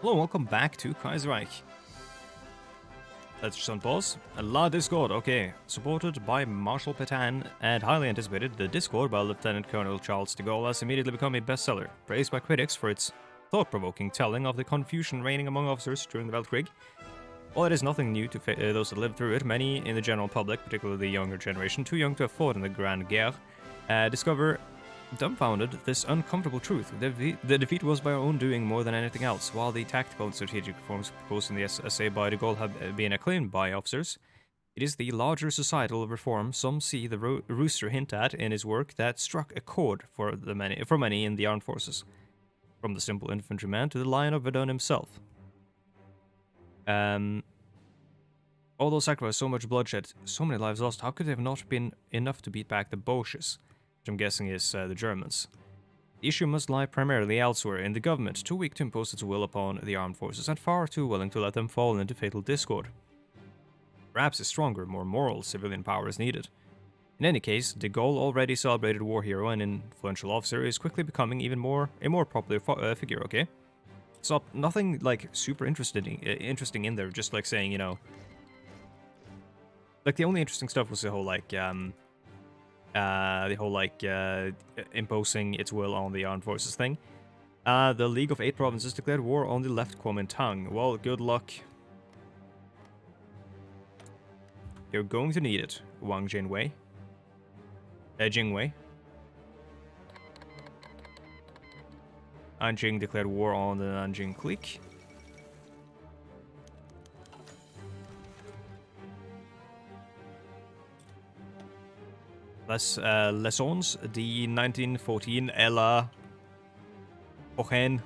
Hello, welcome back to Kaiserreich. Let's just unpause. La Discord, okay. Supported by Marshal Petain and highly anticipated, the Discord by Lieutenant Colonel Charles de Gaulle has immediately become a bestseller, praised by critics for its thought-provoking telling of the confusion reigning among officers during the Weltkrieg. While it is nothing new to those that lived through it, many in the general public, particularly the younger generation, too young to have fought in the Grande Guerre, discover dumbfounded this uncomfortable truth. The defeat was by our own doing more than anything else. While the tactical and strategic reforms proposed in the essay by de Gaulle have been acclaimed by officers, it is the larger societal reform some see the rooster hint at in his work that struck a chord for many in the armed forces, from the simple infantryman to the Lion of Verdun himself. Although sacrificed so much bloodshed, so many lives lost, how could they have not been enough to beat back the Boches? Which I'm guessing is the Germans. The issue must lie primarily elsewhere, in the government, too weak to impose its will upon the armed forces and far too willing to let them fall into fatal discord. Perhaps a stronger, more moral civilian power is needed. In any case, de Gaulle, already celebrated war hero and influential officer, is quickly becoming a more popular figure, okay? So nothing like super interesting in there, just like saying, you know, like the only interesting stuff was the whole imposing its will on the armed forces thing. The League of 8 Provinces declared war on the left Kuomintang. Well, good luck. You're going to need it, Wang Jingwei. Jingwei. Anjing declared war on the Nanjing clique. Lessons de 1914 Ella prochaine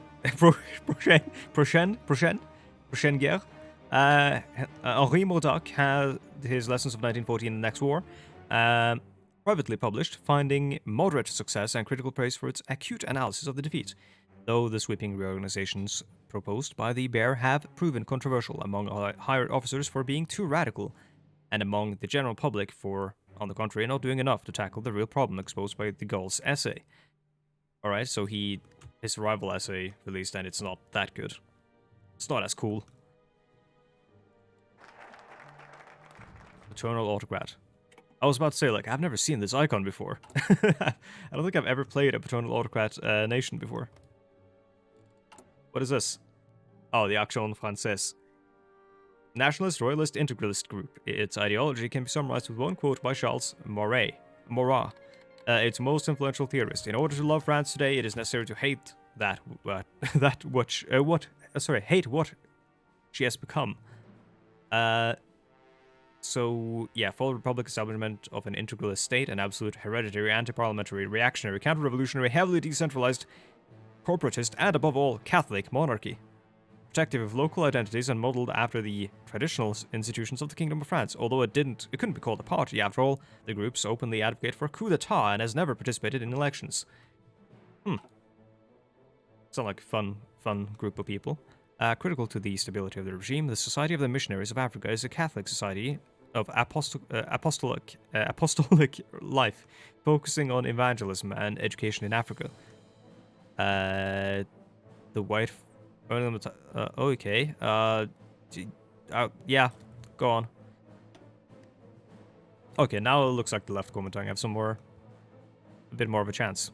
guerre. Henri Mourdac had his Lessons of 1914 in the next war, privately published, finding moderate success and critical praise for its acute analysis of the defeat, though the sweeping reorganizations proposed by the Bear have proven controversial among higher officers for being too radical, and among the general public for, on the contrary, not doing enough to tackle the real problem exposed by de Gaulle's essay. Alright, so his rival essay released and it's not that good. It's not as cool. Eternal Autocrat. I was about to say, like, I've never seen this icon before. I don't think I've ever played a Paternal Autocrat nation before. What is this? Oh, the Action Française. Nationalist, royalist, integralist group. Its ideology can be summarized with one quote by Charles Maurras, its most influential theorist. In order to love France today, it is necessary to hate hate what she has become. So yeah, full republic establishment of an integralist state, an absolute hereditary, anti-parliamentary, reactionary, counter-revolutionary, heavily decentralized, corporatist, and above all, Catholic monarchy. Protective of local identities and modeled after the traditional institutions of the Kingdom of France. Although it couldn't be called a party, after all, the groups openly advocate for a coup d'etat and has never participated in elections. Sound like a fun group of people. Critical to the stability of the regime, the Society of the Missionaries of Africa is a Catholic society of apostolic life, focusing on evangelism and education in Africa. The white... okay. Yeah, go on. Okay, now it looks like the left Kuomintang have a bit more of a chance.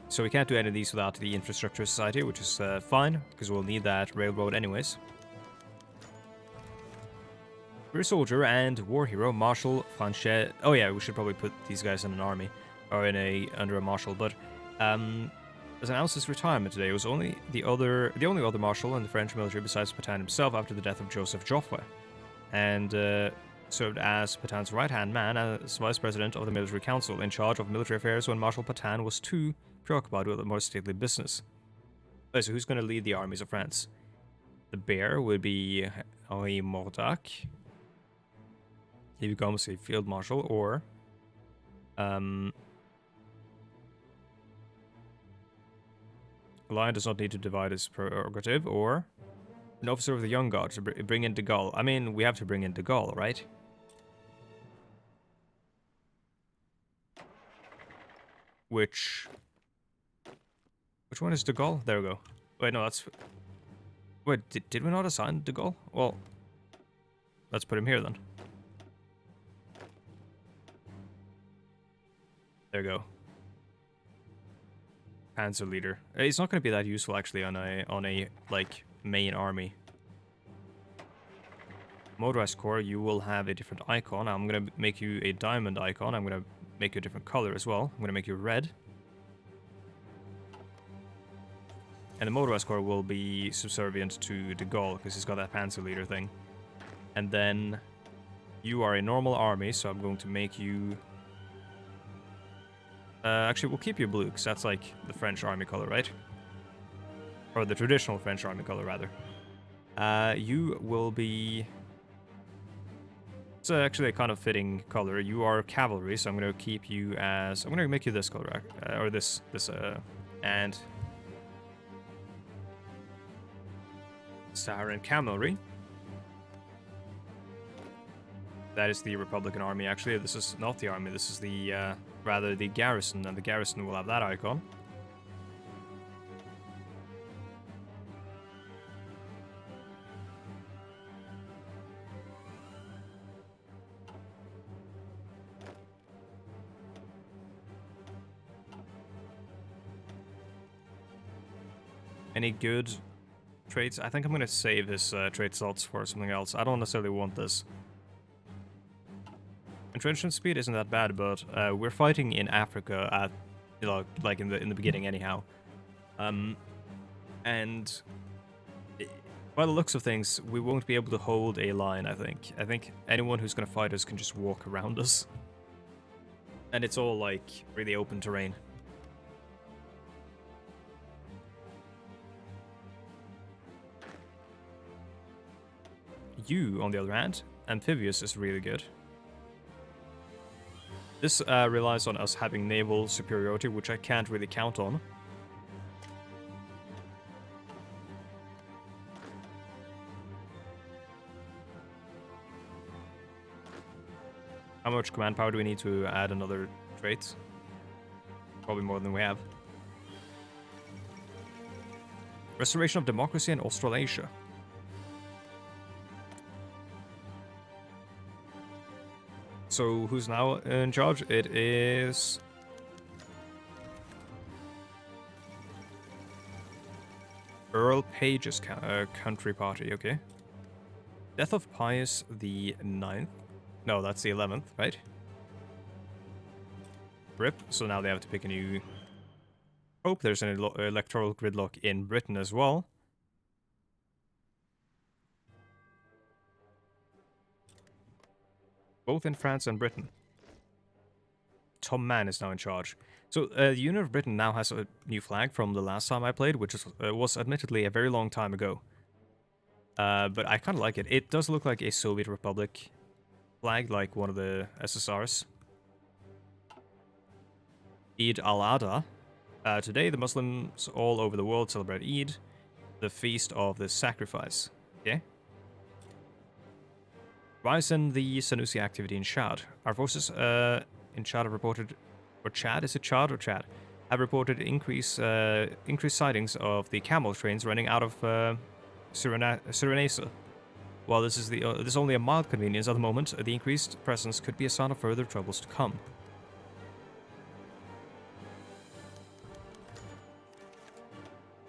So we can't do any of these without the Infrastructure Society, which is fine, because we'll need that railroad anyways. Career soldier and war hero Marshal Franchet. Oh yeah, we should probably put these guys in an army, or under a marshal. But as announced his retirement today, it was the only other marshal in the French military besides Petain himself after the death of Joseph Joffre, and served as Petain's right-hand man as vice president of the military council, in charge of military affairs when Marshal Petain was too preoccupied with a more stately business. Okay, so who's going to lead the armies of France? The Bear would be Henri Mourdac. He becomes a field marshal, or Lion does not need to divide his prerogative, or An officer of the Young Guard to bring in de Gaulle. I mean, we have to bring in de Gaulle, right? Which one is de Gaulle? There we go. Wait, no, that's... Wait, did we not assign de Gaulle? Well, let's put him here then. There we go. Panzer leader. It's not going to be that useful actually on a like main army. Motorized corps, you will have a different icon. I'm going to make you a diamond icon. I'm going to make you a different color as well. I'm going to make you red. And the motorized corps will be subservient to de Gaulle because he's got that panzer leader thing. And then you are a normal army, so I'm going to make you... actually, we'll keep you blue because that's like the French army color, right? Or the traditional French army color, rather. You will be... It's actually a kind of fitting color. You are cavalry, so I'm going to keep you as... I'm going to make you this color, or this, and... Saharan cavalry. That is the Republican army, actually. This is not the army, this is the, rather the garrison, and the garrison will have that icon. Any good traits? I think I'm going to save his trait slots for something else. I don't necessarily want this. Entrenchment speed isn't that bad, but we're fighting in Africa at, you know, like in the beginning anyhow. And by the looks of things, we won't be able to hold a line, I think. I think anyone who's going to fight us can just walk around us. And it's all like really open terrain. You, on the other hand, amphibious is really good. This relies on us having naval superiority, which I can't really count on. How much command power do we need to add another trait? Probably more than we have. Restoration of democracy in Australasia. So, who's now in charge? It is... Earl Page's country party, okay. Death of Pius the 9th. No, that's the 11th, right? RIP, so now they have to pick a new pope. There's an electoral gridlock in Britain as well. Both in France and Britain. Tom Mann is now in charge. So, the Union of Britain now has a new flag from the last time I played, which was admittedly a very long time ago. But I kind of like it. It does look like a Soviet Republic flag, like one of the SSRs. Eid al-Adha. Today, the Muslims all over the world celebrate Eid, the feast of the sacrifice. Okay? Rise in the Sanusi activity in Chad. Our forces in Chad have reported... Or Chad? Is it Chad or Chad? Have reported increased sightings of the camel trains running out of Suriname. While this is only a mild convenience at the moment, the increased presence could be a sign of further troubles to come.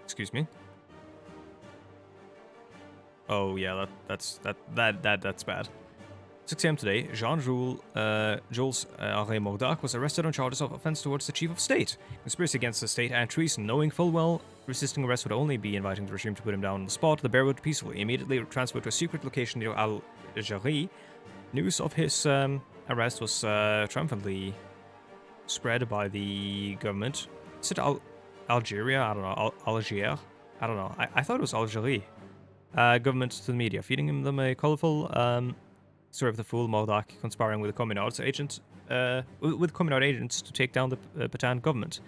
Excuse me. Oh yeah, that's bad. 6 a.m. today, Jules Henri Mordac was arrested on charges of offense towards the chief of state, conspiracy against the state, and treason. Knowing full well resisting arrest would only be inviting the regime to put him down on the spot, the bear would peacefully immediately transferred to a secret location near Algerie. News of his arrest was triumphantly spread by the government. Is it Algeria? I don't know. Algiers? I don't know. I thought it was Algerie. Government to the media, feeding them a colorful story of the fool Mordac conspiring with the Communards agents, with Communard agents to take down the Pétain government.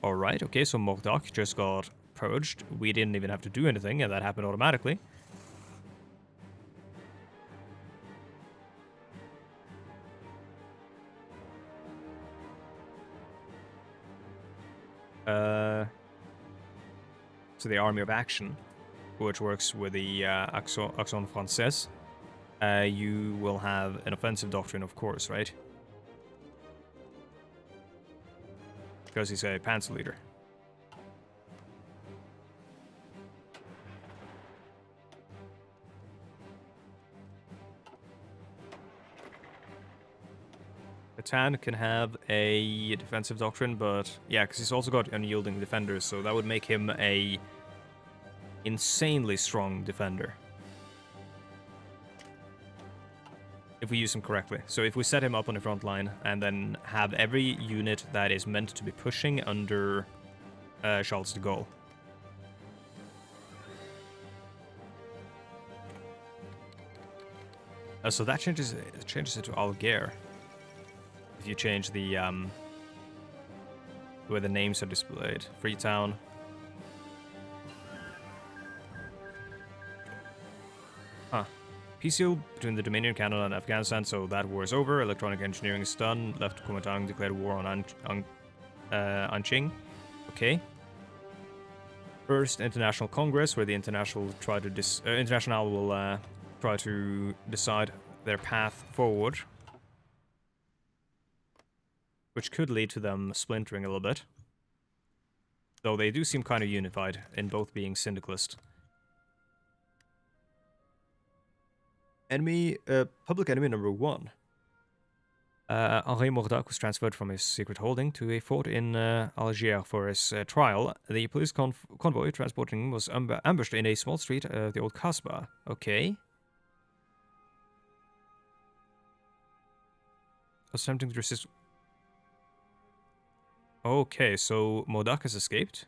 Alright, okay, so Mordac just got purged. We didn't even have to do anything, and that happened automatically. So the Army of Action, which works with the Action Française, you will have an offensive doctrine, of course, right? Because he's a panzer leader. Petain can have a defensive doctrine, but yeah, because he's also got unyielding defenders, so that would make him a insanely strong defender. If we use him correctly. So if we set him up on the front line and then have every unit that is meant to be pushing under Charles de Gaulle. So that changes it to Alger. If you change the where the names are displayed. Freetown. Huh. Peace deal between the Dominion, Canada, and Afghanistan, so that war is over. Electronic engineering is done. Left Kuomintang declared war on Anqing. Okay. First International Congress, where the International will try to try to decide their path forward, which could lead to them splintering a little bit. Though they do seem kind of unified in both being syndicalist. Enemy, public enemy number 1. Henri Mordac was transferred from his secret holding to a fort in Algiers for his trial. The police convoy transporting him was ambushed in a small street of the old Kasbah. Okay. Was attempting to resist. Okay, so Mordac has escaped.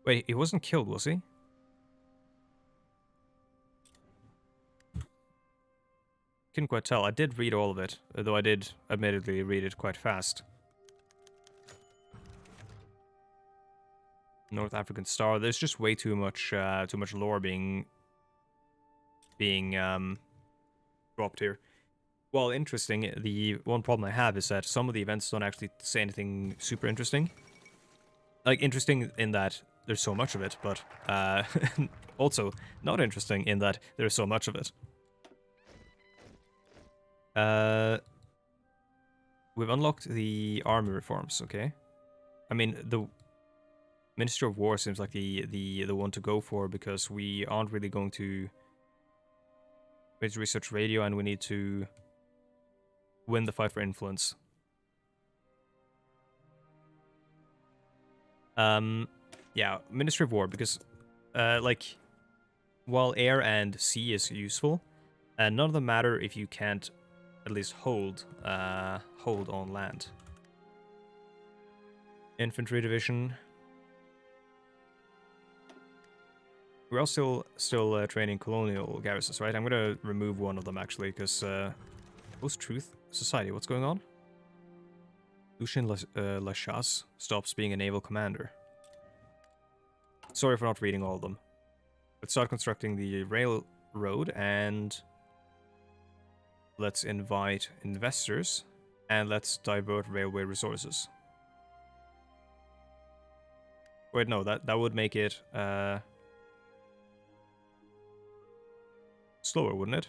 Wait, he wasn't killed, was he? Couldn't quite tell. I did read all of it, though I did admittedly read it quite fast. North African Star. There's just way too much lore being dropped here. Well, interesting. The one problem I have is that some of the events don't actually say anything super interesting. Like, interesting in that there's so much of it, but also not interesting in that there's so much of it. We've unlocked the army reforms, okay? I mean, the Minister of War seems like the one to go for, because we aren't really going to research radio, and we need to win the fight for influence. Yeah, Ministry of War, because like, while air and sea is useful, none of them matter if you can't at least hold on land. Infantry division. We're also still training colonial garrisons, right? I'm gonna remove one of them actually, because Post-Truth Society, what's going on? Lucien Lachasse stops being a naval commander. Sorry for not reading all of them. Let's start constructing the railroad, and let's invite investors, and let's divert railway resources. Wait, no, that would make it slower, wouldn't it?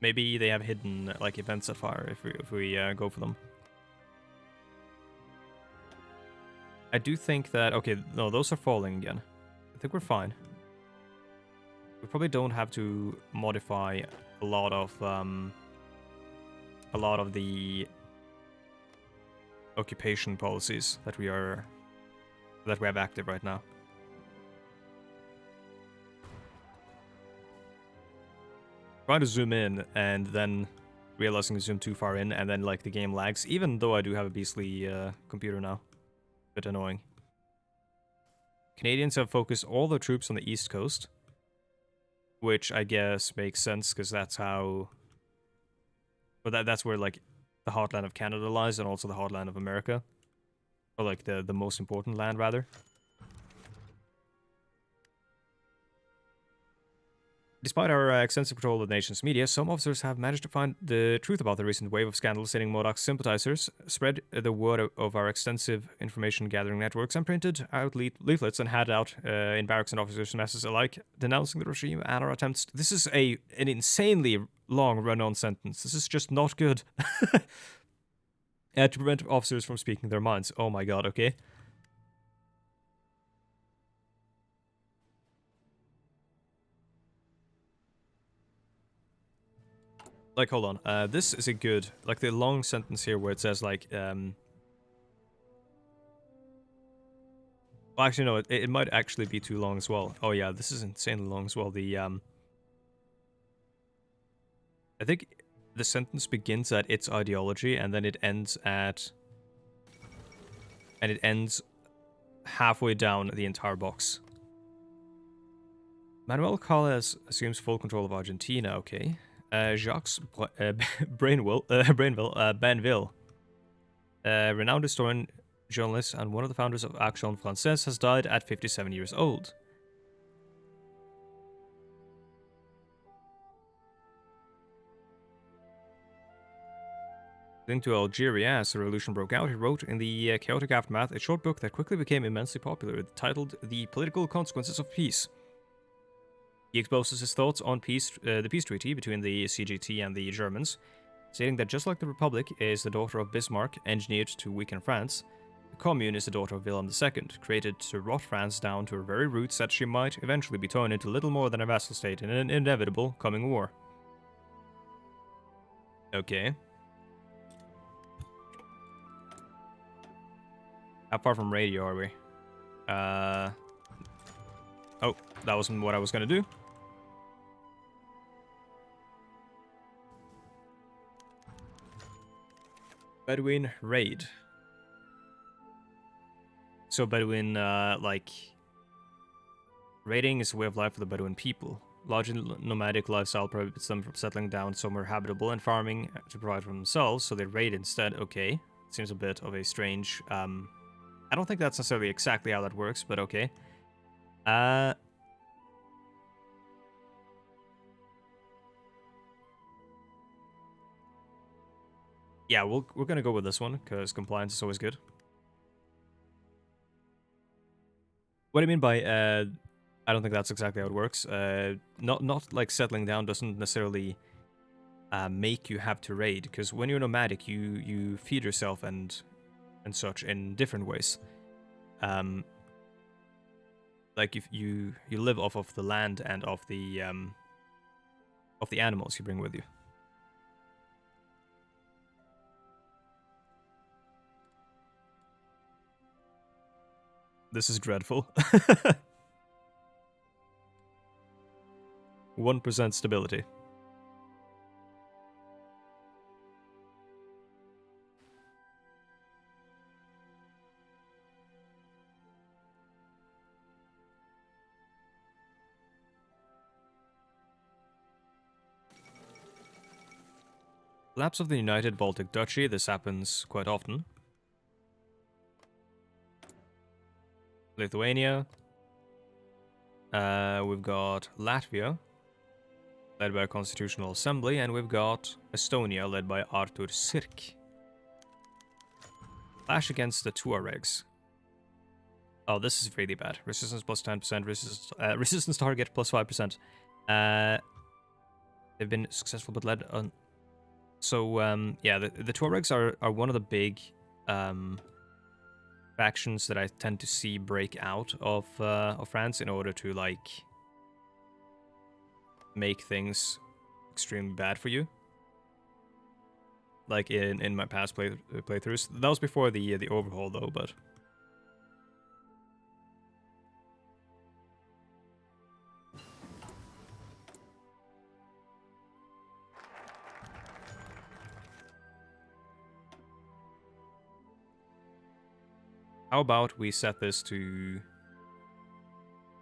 Maybe they have hidden like events at fire if we go for them. I do think that, okay, no, those are falling again. I think we're fine. We probably don't have to modify a lot of the occupation policies that we have active right now. trying to zoom in and then realizing to zoom too far in, and then like the game lags, even though I do have a beastly computer now. Bit annoying. Canadians have focused all their troops on the east coast, which I guess makes sense because that's how. But that's where like the heartland of Canada lies, and also the heartland of America, or like the most important land rather. Despite our extensive control of the nation's media, some officers have managed to find the truth about the recent wave of scandals hitting Modoc's sympathizers, spread the word of our extensive information gathering networks, and printed out leaflets and handed out in barracks and officers' messes alike, denouncing the regime and our attempts. This is an insanely long run-on sentence. This is just not good. To prevent officers from speaking their minds. Oh my god, okay. Like, hold on. This is a good, like, the long sentence here where it says, like, well, actually, no, it might actually be too long as well. Oh, yeah, this is insanely long as well. I think the sentence begins at its ideology, and then it ends at... And it ends halfway down the entire box. Manuel Calles assumes full control of Argentina, okay. Jacques Banville, renowned historian, journalist, and one of the founders of Action Française, has died at 57 years old. Linked to Algeria as the revolution broke out, he wrote in the chaotic aftermath a short book that quickly became immensely popular, titled The Political Consequences of Peace. He exposes his thoughts on the peace treaty between the CGT and the Germans, stating that just like the Republic is the daughter of Bismarck, engineered to weaken France, the Commune is the daughter of Wilhelm II, created to rot France down to her very roots that she might eventually be turned into little more than a vassal state in an inevitable coming war. Okay. How far from radio are we? Oh, that wasn't what I was gonna do. Bedouin raid. So Bedouin, like... Raiding is a way of life for the Bedouin people. Largely nomadic lifestyle prohibits them from settling down somewhere habitable and farming to provide for themselves, so they raid instead. Okay. Seems a bit of a strange... I don't think that's necessarily exactly how that works, but okay. Yeah, we're gonna go with this one, because compliance is always good. What do you mean by, I don't think that's exactly how it works. Not like settling down doesn't necessarily make you have to raid, because when you're nomadic, you feed yourself and such in different ways. Like if you live off of the land and of the animals you bring with you. This is dreadful. 1% stability. Collapse of the United Baltic Duchy. This happens quite often. Lithuania. We've got Latvia, led by a constitutional assembly, and we've got Estonia, led by Artur Sirk. Clash against the Tuaregs. Oh, this is really bad. Resistance plus 10%, resistance target plus 5%. They've been successful but led on... So, yeah, the Tuaregs are one of the big factions that I tend to see break out of France in order to, like, make things extremely bad for you. Like in my past playthroughs. That was before the overhaul, though, but... How about we set this to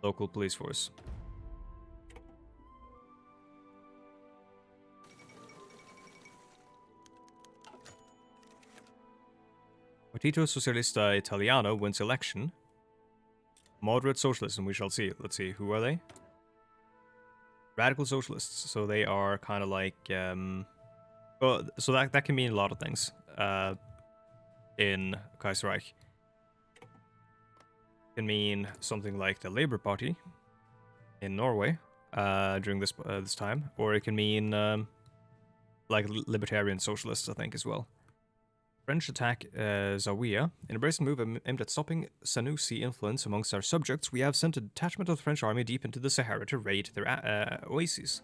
local police force? Partito Socialista Italiano wins election. Moderate socialism, we shall see. Let's see, who are they? Radical socialists. So they are kind of like, well, so that can mean a lot of things in Kaiserreich. It can mean something like the Labour Party in Norway during this time, or it can mean like libertarian socialists, I think, as well. French attack Zawiya. In a brazen move aimed at stopping Sanusi influence amongst our subjects, we have sent a detachment of the French army deep into the Sahara to raid their oases.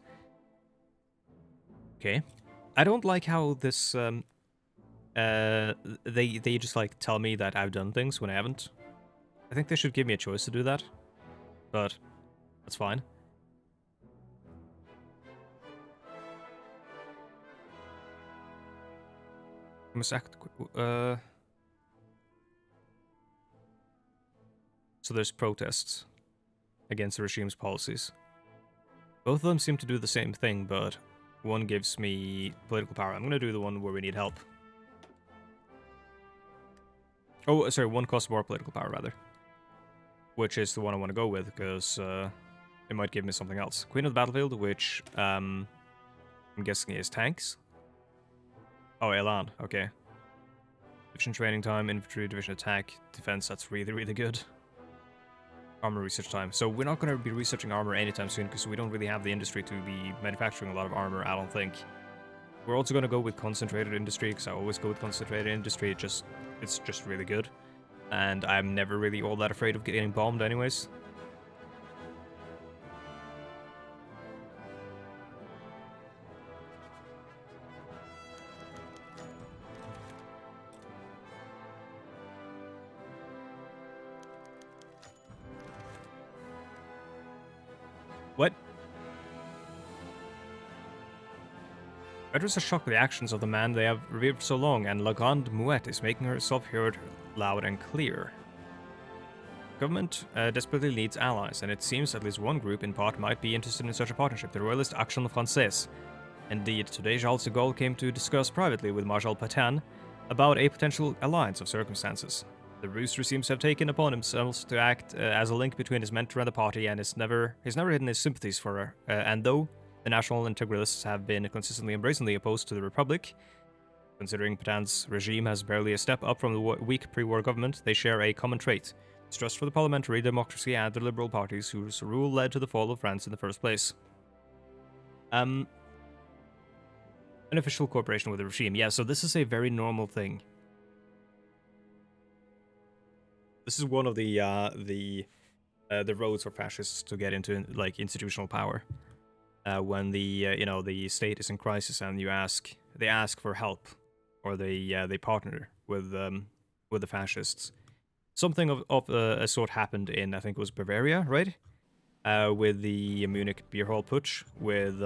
Okay. I don't like how this, they just, like, tell me that I've done things when I haven't. I think they should give me a choice to do that. But, that's fine. So there's protests against the regime's policies. Both of them seem to do the same thing, but one gives me political power. I'm going to do the one where we need help. Oh, sorry, one costs more political power, rather. Which is the one I want to go with, because it might give me something else. Queen of the Battlefield, which I'm guessing is tanks. Oh, Elan, okay. Division training time, infantry, division attack, defense, that's really, really good. Armor research time. So we're not going to be researching armor anytime soon, because we don't really have the industry to be manufacturing a lot of armor, I don't think. We're also going to go with concentrated industry, because I always go with concentrated industry. It's just really good. And I'm never really all that afraid of getting bombed anyways. What? Redders are shocked with the actions of the man they have revered for so long, and La Grande Muette is making herself heard loud and clear. Government desperately needs allies, and it seems at least one group in part might be interested in such a partnership, the Royalist Action Française. Indeed, today Charles de Gaulle came to discuss privately with Marshal Pétain about a potential alliance of circumstances. The rooster seems to have taken upon himself to act as a link between his mentor and the party, and he's never hidden his sympathies for her. And though the National Integralists have been consistently and brazenly opposed to the Republic, considering Pétain's regime has barely a step up from the weak pre-war government, they share a common trait: distrust for the parliamentary democracy and the liberal parties whose rule led to the fall of France in the first place. An official cooperation with the regime. Yeah, so this is a very normal thing. This is one of the roads for fascists to get into, like, institutional power. When the state is in crisis and they ask for help, or they partner with the fascists. Something of a sort happened in, I think it was Bavaria, right? With the Munich beer hall putsch, with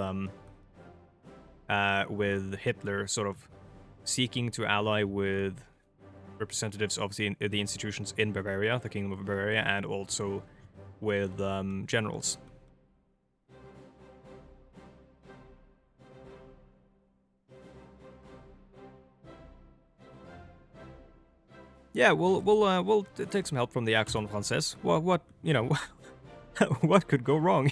Hitler sort of seeking to ally with representatives of the institutions in Bavaria, the Kingdom of Bavaria, and also with generals. Yeah, we'll take some help from the Action Française. What you know, what could go wrong?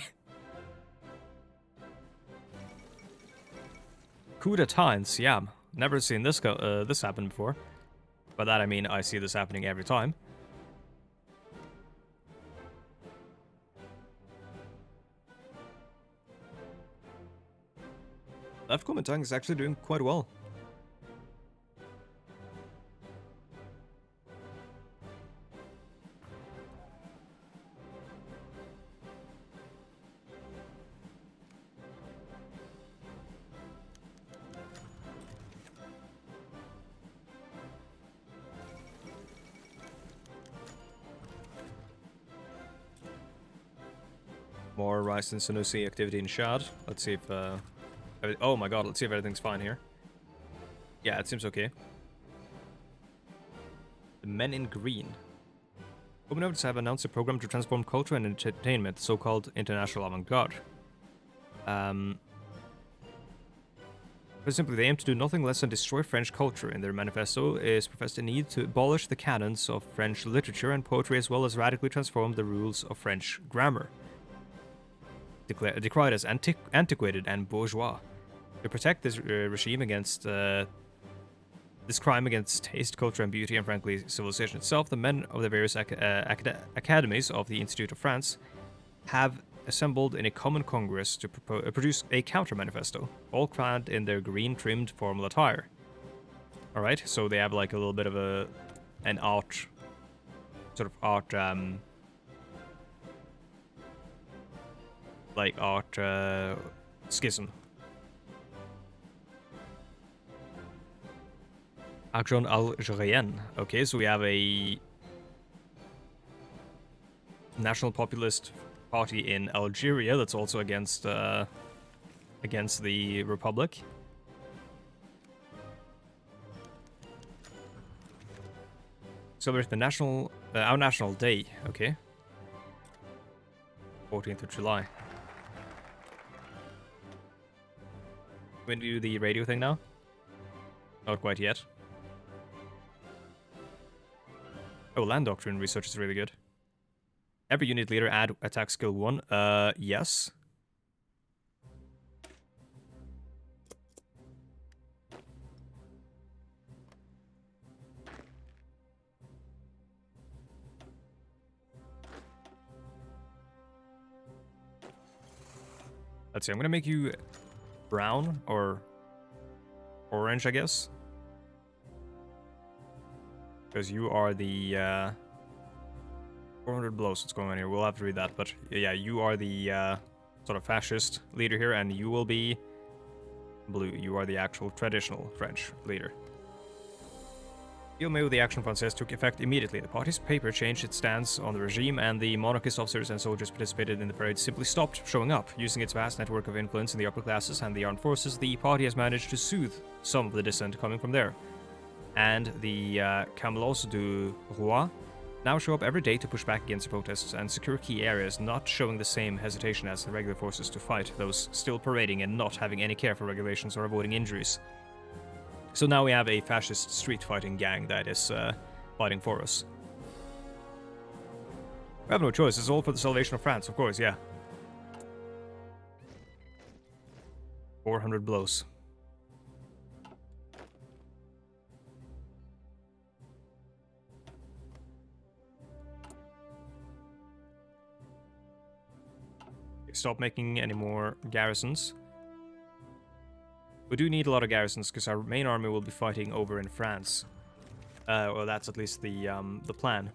Coup d'etat in Siam. Never seen this happen before. By that I mean I see this happening every time. Left Kuomintang is actually doing quite well. More Rice and Sanusi activity in Shad. Let's see if, oh my god, let's see if everything's fine here. Yeah, it seems okay. The men in green. Copenhagen have announced a program to transform culture and entertainment, so-called International Avant-Garde. Very simply, they aim to do nothing less than destroy French culture. In their manifesto is professed a need to abolish the canons of French literature and poetry, as well as radically transform the rules of French grammar, decried as antiquated and bourgeois. To protect this regime against this crime against taste, culture, and beauty, and frankly, civilization itself, the men of the various academies of the Institute of France have assembled in a common congress to produce a counter-manifesto, all clad in their green-trimmed formal attire. Alright, so they have like a little bit of an art, sort of art, like art schism. Action Algérienne. Okay, so we have a national populist party in Algeria that's also against the Republic. Celebrate the national, our national day. Okay. 14th of July. When do you do the radio thing now? Not quite yet. Oh, land doctrine research is really good. Every unit leader add attack skill 1. Yes. Let's see, I'm gonna make you brown or orange, I guess. Because you are the 400 blows. What's going on here? We'll have to read that, but yeah, you are the sort of fascist leader here, and you will be blue. You are the actual traditional French leader. Deal made with the action process took effect immediately. The party's paper changed its stance on the regime, and the monarchist officers and soldiers participated in the parade simply stopped showing up. Using its vast network of influence in the upper classes and the armed forces, the party has managed to soothe some of the dissent coming from there. And the Camelots du Roi now show up every day to push back against the protests and secure key areas, not showing the same hesitation as the regular forces to fight those still parading and not having any care for regulations or avoiding injuries. So now we have a fascist street fighting gang that is fighting for us. We have no choice, it's all for the salvation of France, of course, yeah. 400 blows. Stop making any more garrisons. We do need a lot of garrisons because our main army will be fighting over in France. Well, that's at least the plan.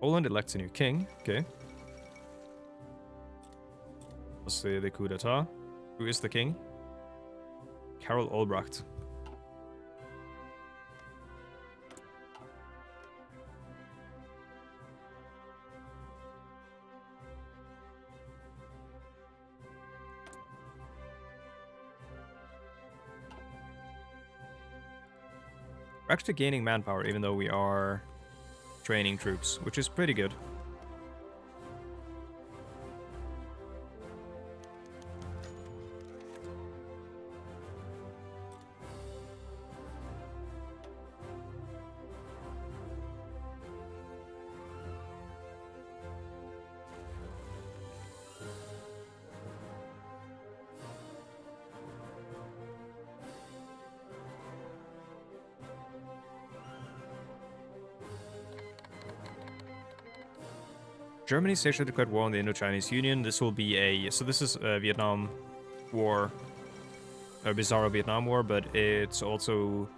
Poland elects a new king. Okay. Let's see the coup d'etat. Who is the king? Karol Olbracht. We're actually gaining manpower even though we are training troops, which is pretty good. Germany station declared war on the Indo-Chinese Union. This will be a... So this is a Vietnam War, a bizarro Vietnam War, but it's also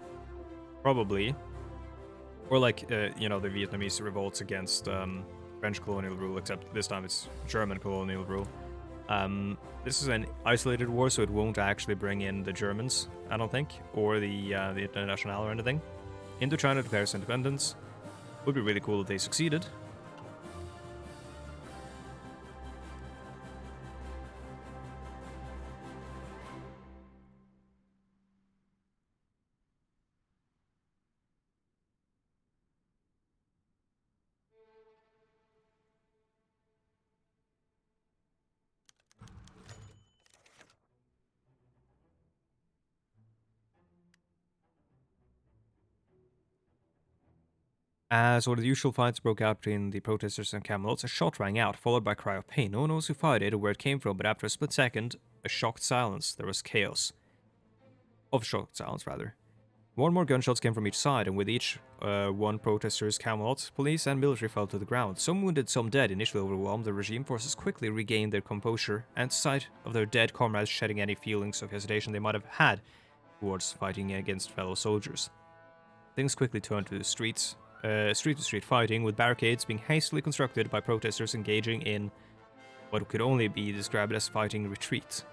probably... Or like, you know, the Vietnamese revolts against French colonial rule, except this time it's German colonial rule. This is an isolated war, so it won't actually bring in the Germans, I don't think, or the International or anything. Indochina declares independence. Would be really cool if they succeeded. As one of the usual fights broke out between the protesters and Camelots, a shot rang out, followed by a cry of pain. No one knows who fired it or where it came from, but after a split second, a shocked silence, there was chaos. Of shocked silence, rather. More and more gunshots came from each side, and with each one protesters, Camelots, police, and military fell to the ground. Some wounded, some dead. Initially overwhelmed, the regime forces quickly regained their composure, and sight of their dead comrades shedding any feelings of hesitation they might have had towards fighting against fellow soldiers. Things quickly turned to the street to street fighting, with barricades being hastily constructed by protesters engaging in what could only be described as fighting retreat.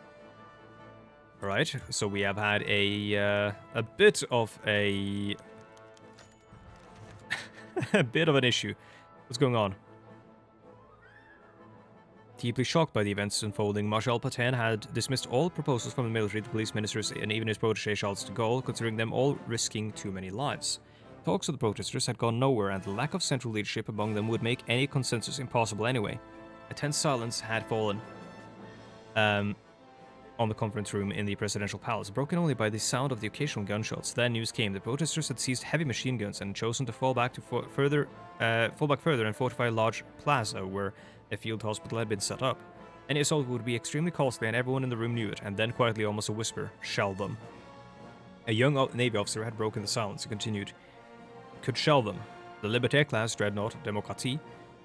Alright, so we have had a bit of a bit of an issue. What's going on? Deeply shocked by the events unfolding, Marshal Pétain had dismissed all proposals from the military, the police ministers, and even his protégé Charles de Gaulle, considering them all risking too many lives. Talks with the protesters had gone nowhere, and the lack of central leadership among them would make any consensus impossible anyway. A tense silence had fallen on the conference room in the presidential palace, broken only by the sound of the occasional gunshots. Then news came. The protesters had seized heavy machine guns and chosen to fall back further and fortify a large plaza where a field hospital had been set up. Any assault would be extremely costly, and everyone in the room knew it, and then quietly, almost a whisper, shell them. A young Navy officer had broken the silence and continued, could shell them. The Liberté-class dreadnought, Démocratie,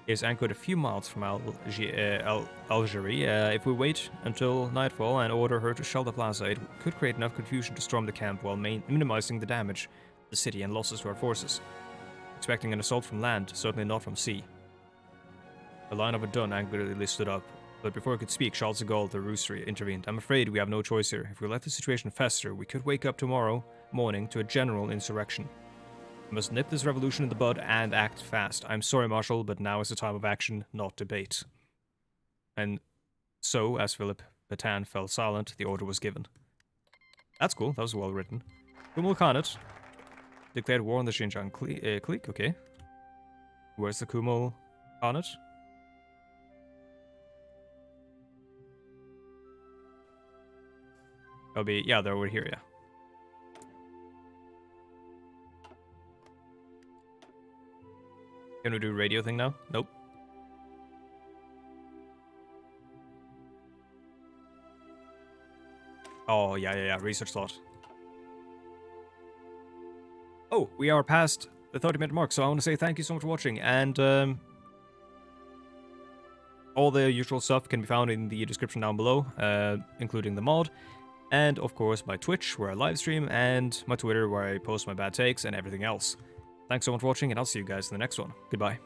is anchored a few miles from Algerie. If we wait until nightfall and order her to shell the plaza, it could create enough confusion to storm the camp while minimizing the damage to the city and losses to our forces. Expecting an assault from land, certainly not from sea. The line of Verdun angrily stood up, but before he could speak, Charles de Gaulle, the Rooster, intervened. I'm afraid we have no choice here. If we let the situation fester, we could wake up tomorrow morning to a general insurrection. We must nip this revolution in the bud and act fast. I'm sorry, Marshal, but now is the time of action, not debate. And so, as Philippe Pétain fell silent, the order was given. That's cool, that was well written. Kumul Khanate declared war on the Xinjiang clique, okay. Where's the Kumul Khanate? That'll be, yeah, they're over here, yeah. Can we do a radio thing now? Nope. Oh, yeah, research slot. Oh, we are past the 30-minute mark, so I want to say thank you so much for watching, and all the usual stuff can be found in the description down below, including the mod, and of course my Twitch, where I live stream, and my Twitter, where I post my bad takes and everything else. Thanks so much for watching, and I'll see you guys in the next one. Goodbye.